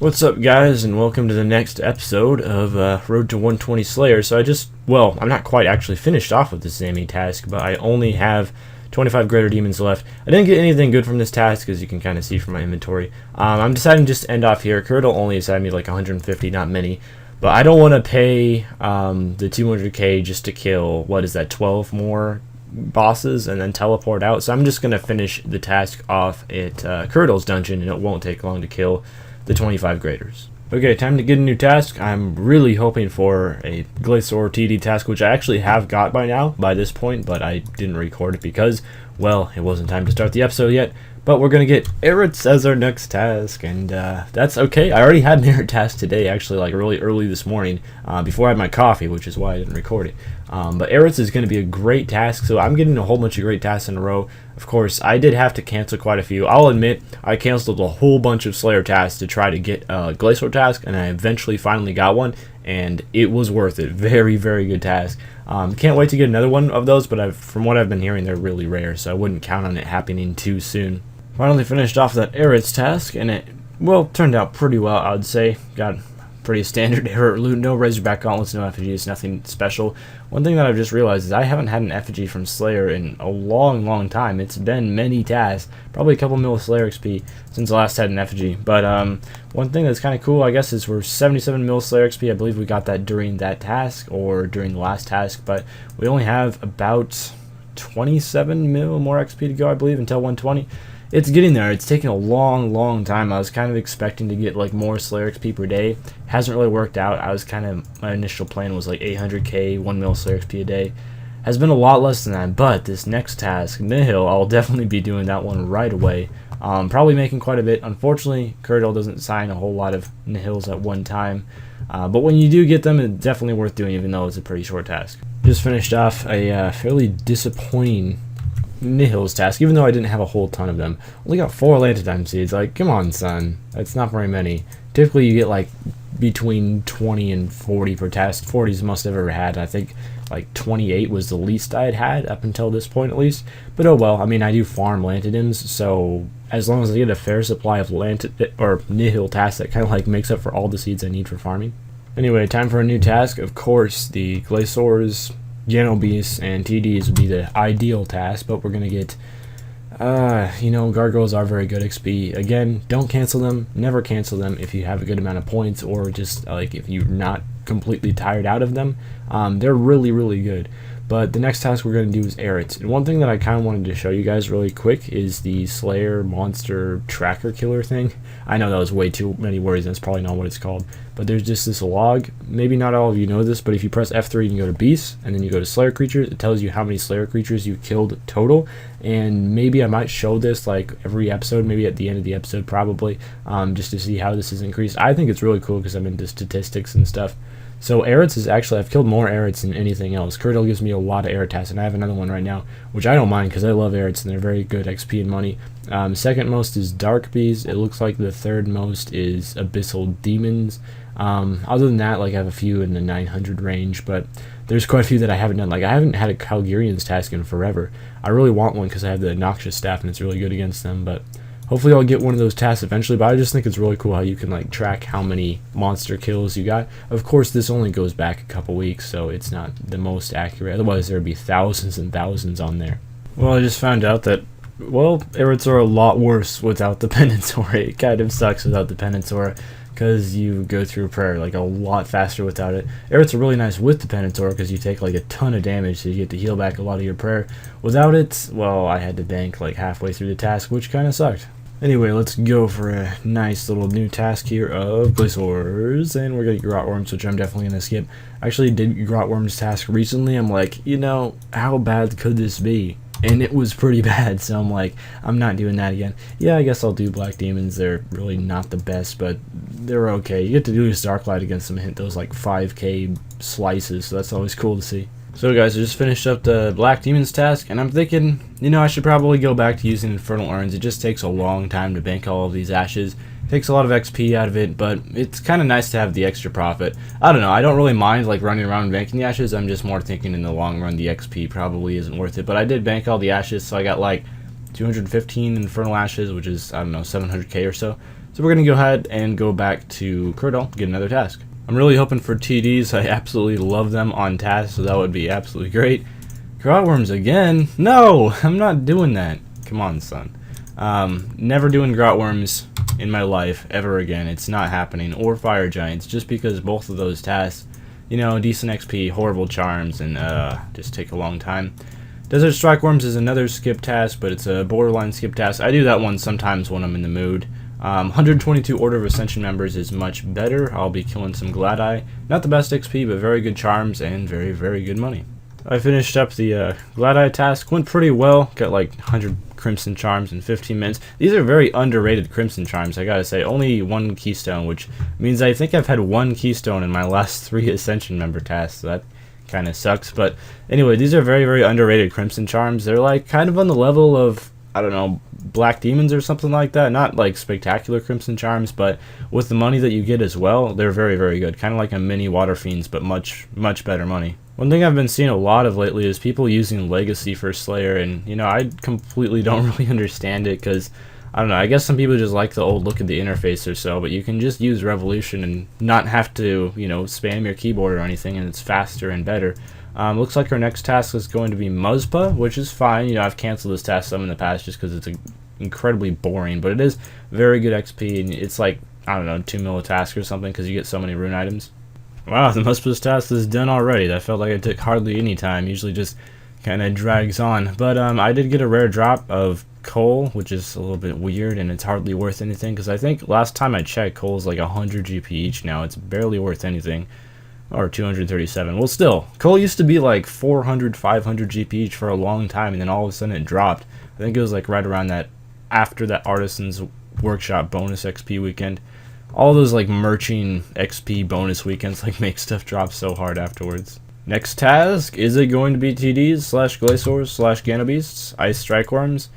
What's up, guys, and welcome to the next episode of Road to 120 Slayer. So I'm not quite actually finished off with this zami task, but I only have 25 greater demons left. I didn't get anything good from this task, as you can kind of see from my inventory. I'm deciding just to end off here. Kurt will only assign me like 150, not many. But I don't want to pay the 200k just to kill, 12 more bosses and then teleport out. So I'm just going to finish the task off at Curdle's dungeon, and it won't take long to kill the 25 graders. Okay, time to get a new task. I'm really hoping for a Glazur TD task, which I actually have got by this point, but I didn't record it because, well, it wasn't time to start the episode yet. But we're going to get Erot as our next task, and that's okay. I already had an Erot task today, actually, like really early this morning, before I had my coffee, which is why I didn't record it. But Erot is going to be a great task, so I'm getting a whole bunch of great tasks in a row. Of course, I did have to cancel quite a few. I'll admit, I canceled a whole bunch of Slayer tasks to try to get a Glazur task, and I eventually finally got one, and it was worth it. Very, very good task. Can't wait to get another one of those, but from what I've been hearing, they're really rare, so I wouldn't count on it happening too soon. Finally finished off that Erot task, and it, well, turned out pretty well, I would say. Got pretty standard Erot loot, no Razorback Gauntlets, no effigies, nothing special. One thing that I've just realized is I haven't had an effigy from Slayer in a long time. It's been many tasks, probably a couple mil Slayer XP since I last had an effigy. But one thing that's kind of cool, I guess, is we're 77 mil Slayer XP. I believe we got that during that task or during the last task, but we only have about 27 mil more XP to go, I believe, until 120. It's getting there. It's taken a long time. I was kind of expecting to get like more Slayer XP per day. Hasn't really worked out. My initial plan was like 800k, 1 mil Slayer XP a day. Has been a lot less than that, but this next task, Nihil, I'll definitely be doing that one right away. Probably making quite a bit. Unfortunately, Curdle doesn't sign a whole lot of Nihils at one time. But when you do get them, it's definitely worth doing, even though it's a pretty short task. Just finished off a fairly disappointing Nihil's task, even though I didn't have a whole ton of them. Only got 4 Lantidime seeds. Like, come on, son. That's not very many. Typically, you get like between 20 and 40 per task. 40 is the most I've ever had. I think like 28 was the least I had up until this point, at least. But oh well. I mean, I do farm Lantidims, so as long as I get a fair supply of Nihil tasks, that kind of like makes up for all the seeds I need for farming. Anyway, time for a new task. Of course, the Glazur's Beasts and TDs would be the ideal task, but we're gonna get gargoyles are very good XP. Again, don't cancel them, never cancel them if you have a good amount of points, or just like if you're not completely tired out of them. They're really good. But the next task we're going to do is Erot. And one thing that I kind of wanted to show you guys really quick is the Slayer monster tracker killer thing. I know that was way too many words, and that's probably not what it's called. But there's just this log. Maybe not all of you know this, but if you press F3 and you go to Beasts, and then you go to Slayer Creatures, it tells you how many Slayer Creatures you killed total. And maybe I might show this like every episode, maybe at the end of the episode probably, just to see how this is increased. I think it's really cool because I'm into statistics and stuff. So Erots is actually, I've killed more Erots than anything else. Curdle gives me a lot of Erot tasks, and I have another one right now, which I don't mind because I love Erots and they're very good XP and money. Second most is Dark Bees. It looks like the third most is Abyssal Demons. Other than that, like I have a few in the 900 range, but there's quite a few that I haven't done. Like I haven't had a Calgarian's task in forever. I really want one because I have the Noxious Staff and it's really good against them, but hopefully I'll get one of those tasks eventually. But I just think it's really cool how you can like track how many monster kills you got. Of course, this only goes back a couple weeks, so it's not the most accurate. Otherwise, there would be thousands and thousands on there. Well, I just found out that, well, Erots are a lot worse without the Penance Aura. It kind of sucks without the Penance Aura, because you go through prayer like a lot faster without it. Erots are really nice with the Penance Aura because you take like a ton of damage, so you get to heal back a lot of your prayer. Without it, well, I had to bank like halfway through the task, which kind of sucked. Anyway, let's go for a nice little new task here of Glazur's, and we're gonna get Grotworms, which I'm definitely gonna skip. I actually did Grotworms task recently. I'm like, how bad could this be? And it was pretty bad, so I'm like, I'm not doing that again. Yeah, I guess I'll do Black Demons. They're really not the best, but they're okay. You get to do this Darklight against them and hit those like 5k slices, so that's always cool to see. So guys, I just finished up the Black Demons task, and I'm thinking, I should probably go back to using Infernal urns. It just takes a long time to bank all of these ashes. It takes a lot of XP out of it, but it's kind of nice to have the extra profit. I don't know, I don't really mind like running around and banking the ashes. I'm just more thinking in the long run the XP probably isn't worth it. But I did bank all the ashes, so I got like 215 Infernal ashes, which is, I don't know, 700k or so. So we're going to go ahead and go back to Curdle, get another task. I'm really hoping for TDs. I absolutely love them on tasks, so that would be absolutely great. Grotworms again? No, I'm not doing that. Come on, son. Never doing Grotworms in my life ever again. It's not happening. Or Fire Giants, just because both of those tasks, you know, decent XP, horrible charms, and just take a long time. Desert Strike Worms is another skip task, but it's a borderline skip task. I do that one sometimes when I'm in the mood. 122 Order of Ascension members is much better. I'll be killing some Gladi. Not the best XP, but very good charms and very, very good money. I finished up the Gladi task. Went pretty well. Got like 100 Crimson Charms in 15 minutes. These are very underrated Crimson Charms, I gotta say. Only one Keystone, which means I think I've had one Keystone in my last 3 Ascension member tasks, so that kind of sucks. But anyway, these are very, very underrated Crimson Charms. They're like kind of on the level of, I don't know, Black Demons or something like that. Not like spectacular Crimson Charms, but with the money that you get as well, they're very, very good. Kind of like a mini Water Fiends, but much, much better money. One thing I've been seeing a lot of lately is people using Legacy for Slayer, and you know, I completely don't really understand it, because I don't know, I guess some people just like the old look of the interface or so, but you can just use Revolution and not have to, you know, spam your keyboard or anything, and it's faster and better. Looks like our next task is going to be Muzpa, which is fine. You know, I've canceled this task some in the past just because it's incredibly boring, but it is very good XP, and it's like, I don't know, 2 mil a task or something because you get so many rune items. Wow, the Muzpa's task is done already. That felt like it took hardly any time. Usually just kind of drags on. But I did get a rare drop of coal, which is a little bit weird, and it's hardly worth anything because I think last time I checked, coal is like 100 GP each now. It's barely worth anything. Or 237. Well, still, coal used to be like 400, 500 GP each for a long time, and then all of a sudden it dropped. I think it was like right around that, after that Artisan's Workshop bonus XP weekend. All those like merching XP bonus weekends like make stuff drop so hard afterwards. Next task, is it going to be TDs / Glazurs / Ganobeasts, Ice Strike Worms?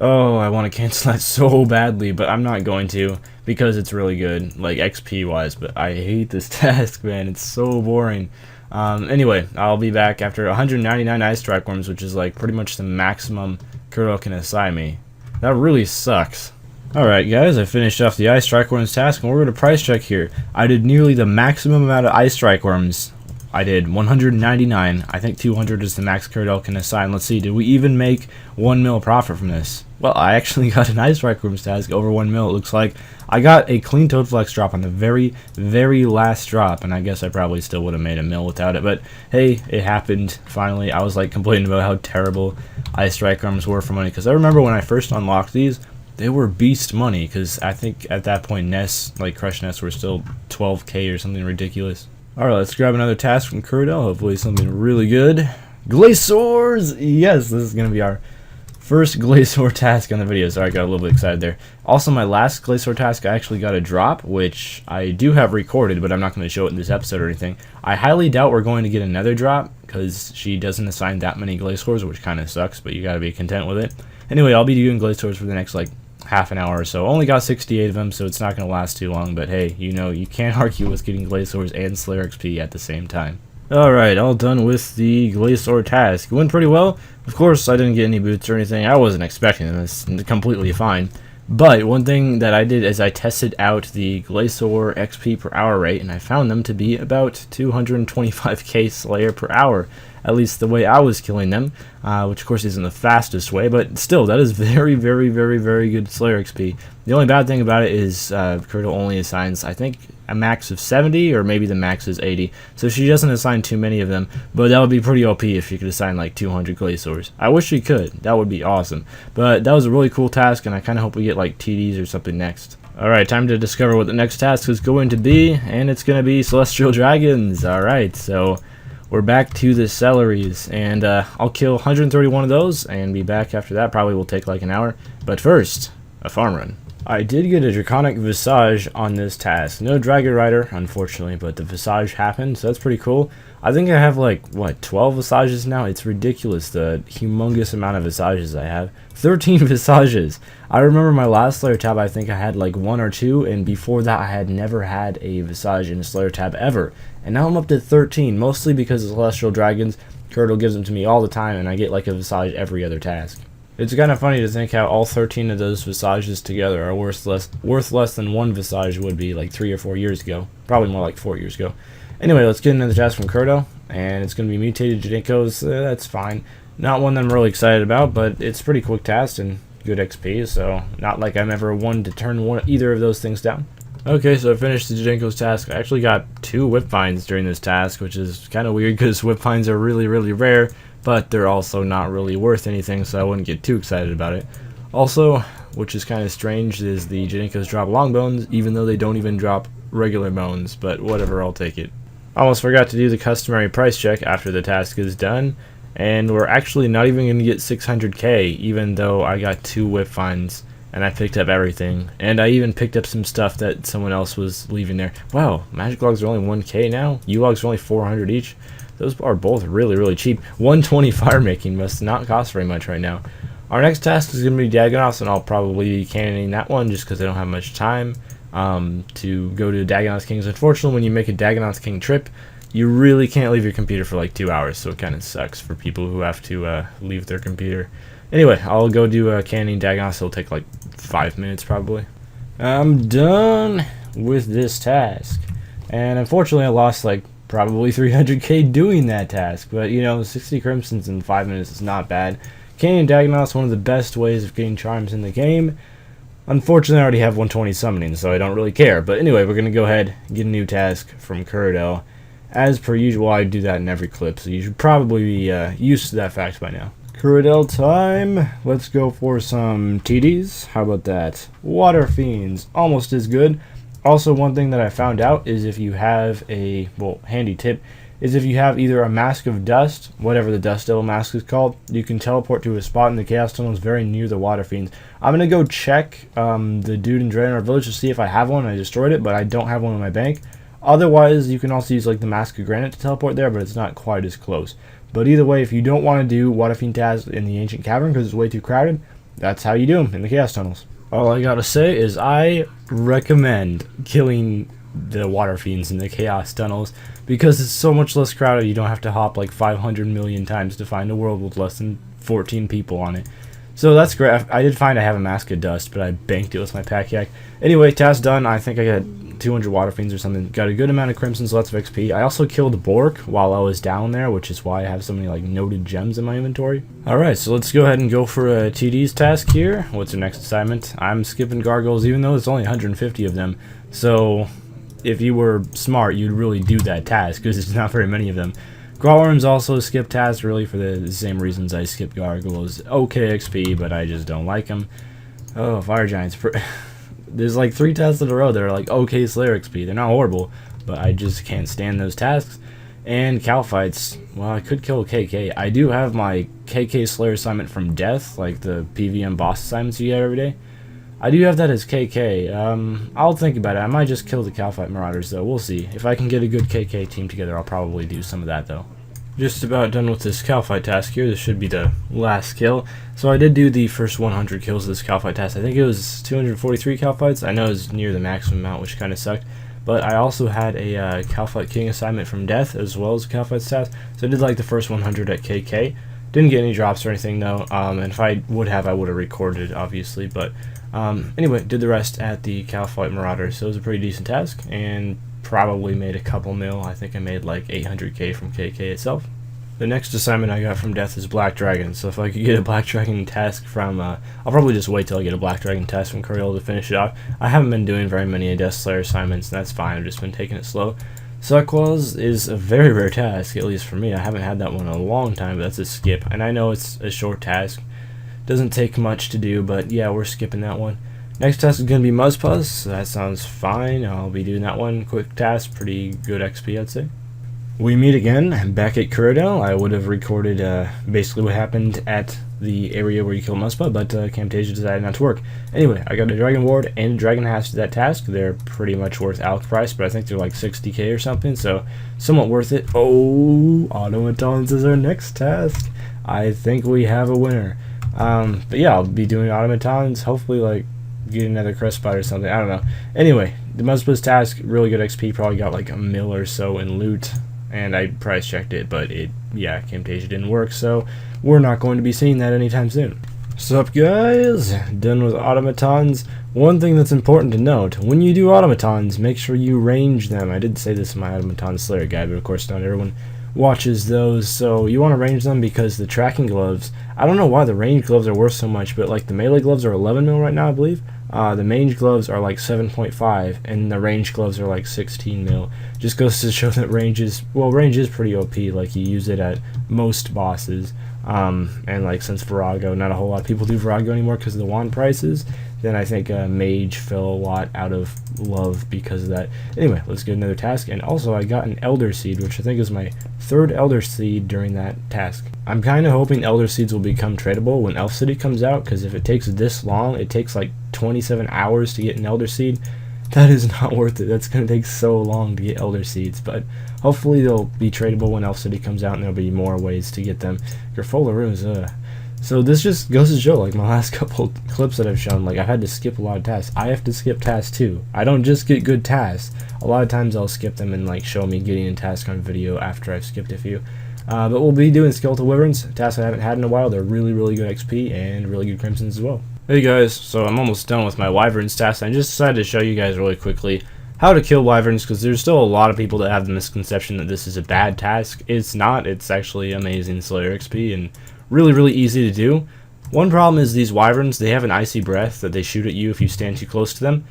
Oh, I want to cancel that so badly, but I'm not going to because it's really good, like XP wise, but I hate this task, man. It's so boring. Anyway, I'll be back after 199 Ice Strike Worms, which is like pretty much the maximum Kurdo can assign me. That really sucks. Alright guys, I finished off the Ice Strike Worms task, and we're going to price check here. I did nearly the maximum amount of Ice Strike Worms. I did 199. I think 200 is the max Kurdo can assign. Let's see, did we even make 1 mil profit from this? Well, I actually got an Ice Strike Worms task over 1 mil. It looks like I got a clean Toad Flex drop on the very, very last drop, and I guess I probably still would have made a mil without it, but hey, it happened finally. I was like complaining about how terrible Ice Strike Worms were for money, because I remember when I first unlocked these, they were beast money, because I think at that point nests, like Crush Nests, were still 12k or something ridiculous. Alright, let's grab another task from Curdle, hopefully something really good. Glazurs! Yes, this is going to be our first Glazur task on the video. Sorry, I got a little bit excited there. Also, my last Glazur task, I actually got a drop, which I do have recorded, but I'm not going to show it in this episode or anything. I highly doubt we're going to get another drop, because she doesn't assign that many Glazurs, which kind of sucks, but you got to be content with it. Anyway, I'll be doing Glazurs for the next, like, half an hour or so. Only got 68 of them, so it's not going to last too long, but hey, you know, you can't argue with getting Glazurs and Slayer XP at the same time. Alright, all done with the Glazur task. It went pretty well. Of course, I didn't get any boots or anything. I wasn't expecting this. Completely fine. But one thing that I did is I tested out the Glazur XP per hour rate, and I found them to be about 225k Slayer per hour. At least the way I was killing them, which of course isn't the fastest way, but still, that is very, very, very, very good Slayer XP. The only bad thing about it is Curdle only assigns, I think, a max of 70, or maybe the max is 80, so she doesn't assign too many of them, but that would be pretty OP if she could assign like 200 Glazurs. I wish she could, that would be awesome. But that was a really cool task, and I kind of hope we get like TDs or something next. Alright, time to discover what the next task is going to be, and it's going to be Celestial Dragons. Alright, so we're back to the celeries, and I'll kill 131 of those and be back after that. Probably will take like an hour, but first, a farm run. I did get a Draconic Visage on this task. No Dragon Rider, unfortunately, but the Visage happened, so that's pretty cool. I think I have like, what, 12 Visages now? It's ridiculous, the humongous amount of Visages I have. 13 Visages! I remember my last Slayer tab, I think I had like 1 or 2, and before that I had never had a Visage in a Slayer tab ever. And now I'm up to 13, mostly because of Celestial Dragons. Curdle gives them to me all the time, and I get like a Visage every other task. It's kind of funny to think how all 13 of those visages together are worth less than one visage would be like 3 or 4 years ago. Probably more like 4 years ago. Anyway, let's get into the task from Kurdo, and it's going to be mutated Jadinkos. That's fine. Not one that I'm really excited about, but it's pretty quick task and good XP, so not like I'm ever one to turn either of those things down. Okay, so I finished the Jadinkos task. I actually got 2 whip finds during this task, which is kind of weird because whip finds are really, really rare, but they're also not really worth anything, so I wouldn't get too excited about it. Also, which is kind of strange, is the Jadinkos drop long bones, even though they don't even drop regular bones, but whatever, I'll take it. Almost forgot to do the customary price check after the task is done, and we're actually not even going to get 600k, even though I got 2 whip finds, and I picked up everything, and I even picked up some stuff that someone else was leaving there. Wow, magic logs are only 1k now? U-logs are only 400 each? Those are both really, really cheap. 120 fire making must not cost very much right now. Our next task is going to be Dagannoth, and I'll probably be cannoning that one just because I don't have much time to go to Dagannoth Kings. Unfortunately, when you make a Dagannoth King trip, you really can't leave your computer for like 2 hours, so it kind of sucks for people who have to leave their computer. Anyway, I'll go do cannoning Dagannoth, so it'll take like 5 minutes probably. I'm done with this task, and unfortunately I lost like probably 300k doing that task, but you know, 60 crimsons in 5 minutes is not bad. Cannoning Dagannoth is one of the best ways of getting charms in the game. Unfortunately, I already have 120 summoning, so I don't really care. But anyway, we're going to go ahead and get a new task from Kurdo. As per usual, I do that in every clip, so you should probably be used to that fact by now. Kurdo time. Let's go for some TDs. How about that? Water fiends. Almost as good. Also, one thing that I found out is if you have a, well, handy tip, is if you have either a Mask of Dust, whatever the Dust Devil Mask is called, you can teleport to a spot in the Chaos Tunnels very near the Water Fiends. I'm going to go check the dude in Draenor Village to see if I have one. I destroyed it, but I don't have one in my bank. Otherwise, you can also use like the Mask of Granite to teleport there, but it's not quite as close. But either way, if you don't want to do Water Fiend tasks in the Ancient Cavern because it's way too crowded, that's how you do them in the Chaos Tunnels. All I gotta say is I recommend killing the Water Fiends in the Chaos Tunnels because it's so much less crowded. You don't have to hop like 500 million times to find a world with less than 14 people on it. So that's great. I did find I have a Mask of Dust, but I banked it with my pack yak. Anyway, task done. I think I got 200 Water Fiends or something. Got a good amount of Crimsons, lots of XP. I also killed Bork while I was down there, which is why I have so many like noted gems in my inventory. Alright, so let's go ahead and go for a TD's task here. What's our next assignment? I'm skipping gargoyles even though there's only 150 of them. So if you were smart, you'd really do that task because there's not very many of them. Growlworms also skip tasks really for the same reasons I skip gargoyles. Okay XP, but I just don't like them. Oh, fire giants. There's like 3 tasks in a row that are like okay Slayer XP. They're not horrible, but I just can't stand those tasks. And cow fights. Well, I could kill KK. I do have my KK Slayer assignment from Death, like the PVM boss assignments you get every day. I do have that as KK. I'll think about it. I might just kill the cow fight marauders though. We'll see. If I can get a good KK team together, I'll probably do some of that though. Just about done with this cow fight task here. This should be the last kill. So I did do the first 100 kills of this cow fight task. I think it was 243 cow fights. I know it was near the maximum amount, which kind of sucked. But I also had a cow fight king assignment from Death as well as a cow fight task. So I did like the first 100 at KK. Didn't get any drops or anything though. And if I would have recorded obviously. But anyway, did the rest at the cow fight marauders. So it was a pretty decent task and probably made a couple mil. I think I made like 800k from KK itself. The next assignment I got from Death is Black Dragon, so if I could get a Black Dragon task from, I'll probably just wait till I get a Black Dragon task from Kuriel to finish it off. I haven't been doing very many Death Slayer assignments, and that's fine, I've just been taking it slow. Suckwalls is a very rare task, at least for me. I haven't had that one in a long time, but that's a skip, and I know it's a short task. Doesn't take much to do, but yeah, we're skipping that one. Next task is going to be Muuzpuzz, so that sounds fine. I'll be doing that one. Quick task, pretty good XP, I'd say. We meet again, back at Kurdo. I would have recorded basically what happened at the area where you kill Muuzpuzz, but Camtasia decided not to work. Anyway, I got a Dragon Ward and a Dragon Hatch to that task. They're pretty much worth out price, but I think they're like 60k or something, so somewhat worth it. Oh, Automatons is our next task. I think we have a winner. But yeah, I'll be doing Automatons, hopefully like get another crest spot or something, I don't know. Anyway, the Muuzpuzz task, really good XP, probably got like a mil or so in loot. And I price checked it, but yeah, Camtasia didn't work, so we're not going to be seeing that anytime soon. Sup guys, done with automatons. One thing that's important to note, when you do automatons, make sure you range them. I did say this in my automaton slayer guide, but of course not everyone watches those, so you want to range them because the tracking gloves, I don't know why the range gloves are worth so much, but like the melee gloves are 11 mil right now, I believe. The range gloves are like 7.5 and the range gloves are like 16 mil. Just goes to show that range is pretty OP. Like you use it at most bosses. And like since Virago, not a whole lot of people do Virago anymore because of the wand prices, then I think Mage fell a lot out of love because of that. Anyway, let's get another task. And also I got an Elder Seed, which I think is my third Elder Seed during that task. I'm kind of hoping Elder Seeds will become tradable when Elf City comes out, because if it takes this long, it takes like 27 hours to get an Elder Seed. That is not worth it. That's going to take so long to get Elder Seeds, but hopefully they'll be tradable when Elf City comes out and there'll be more ways to get them. Griffola Runes, So this just goes to show, like my last couple clips that I've shown, like I've had to skip a lot of tasks. I have to skip tasks too. I don't just get good tasks. A lot of times I'll skip them and like show me getting a task on video after I've skipped a few. But we'll be doing Skeletal Wyverns, tasks I haven't had in a while. They're really, really good XP and really good Crimsons as well. Hey guys, so I'm almost done with my Wyverns task. I just decided to show you guys really quickly how to kill Wyverns, because there's still a lot of people that have the misconception that this is a bad task. It's not. It's actually amazing Slayer XP and really, really easy to do. One problem is these Wyverns, they have an icy breath that they shoot at you if you stand too close to them.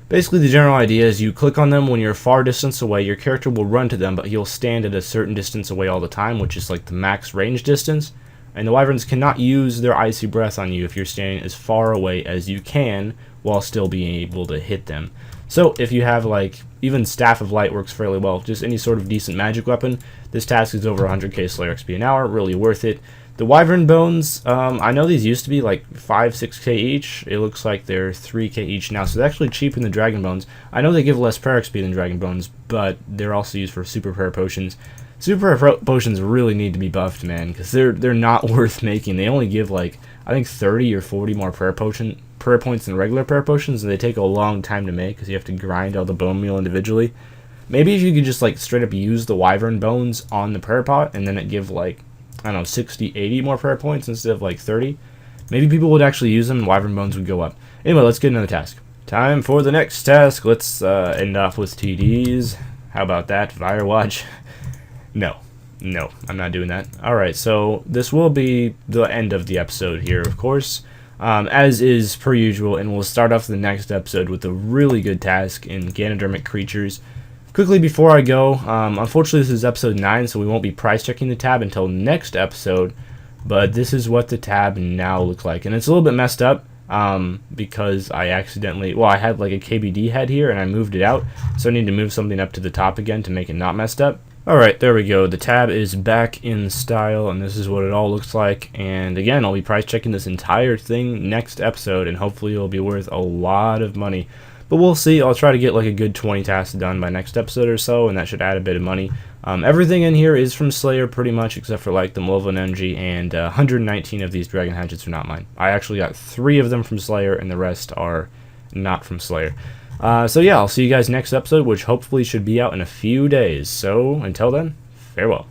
Basically, the general idea is you click on them when you're a far distance away, your character will run to them, but he'll stand at a certain distance away all the time, which is like the max range distance. And the Wyverns cannot use their icy breath on you if you're standing as far away as you can while still being able to hit them. So if you have like, even Staff of Light works fairly well, just any sort of decent magic weapon, this task is over 100k Slayer XP an hour, really worth it. The Wyvern Bones, I know these used to be like 5-6k each. It looks like they're 3k each now, so they're actually cheaper than Dragon Bones. I know they give less prayer XP than Dragon Bones, but they're also used for super prayer potions. Super prayer potions really need to be buffed, man, because they're not worth making. They only give like, I think 30 or 40 more prayer points than regular prayer potions, and they take a long time to make because you have to grind all the bone meal individually. Maybe if you could just like straight up use the Wyvern Bones on the prayer pot, and then it give like, I don't know, 60, 80 more prayer points instead of like 30. Maybe people would actually use them and Wyvern Bones would go up. Anyway, let's get another task. Time for the next task. Let's end off with TDs. How about that? Firewatch. No, I'm not doing that. Alright, so this will be the end of the episode here, of course, as is per usual, and we'll start off the next episode with a really good task in Ganodermic Creatures. Quickly before I go, unfortunately this is episode 9, so we won't be price checking the tab until next episode, but this is what the tab now looks like, and it's a little bit messed up, because I accidentally, well, I had like a KBD head here and I moved it out, so I need to move something up to the top again to make it not messed up. Alright, there we go. The tab is back in style, and this is what it all looks like. And again, I'll be price checking this entire thing next episode, and hopefully it'll be worth a lot of money. But we'll see. I'll try to get like a good 20 tasks done by next episode or so, and that should add a bit of money. Everything in here is from Slayer pretty much, except for like the Malevolent Energy, and 119 of these Dragon Hatchets are not mine. I actually got 3 of them from Slayer, and the rest are not from Slayer. So yeah, I'll see you guys next episode, which hopefully should be out in a few days. So until then, farewell.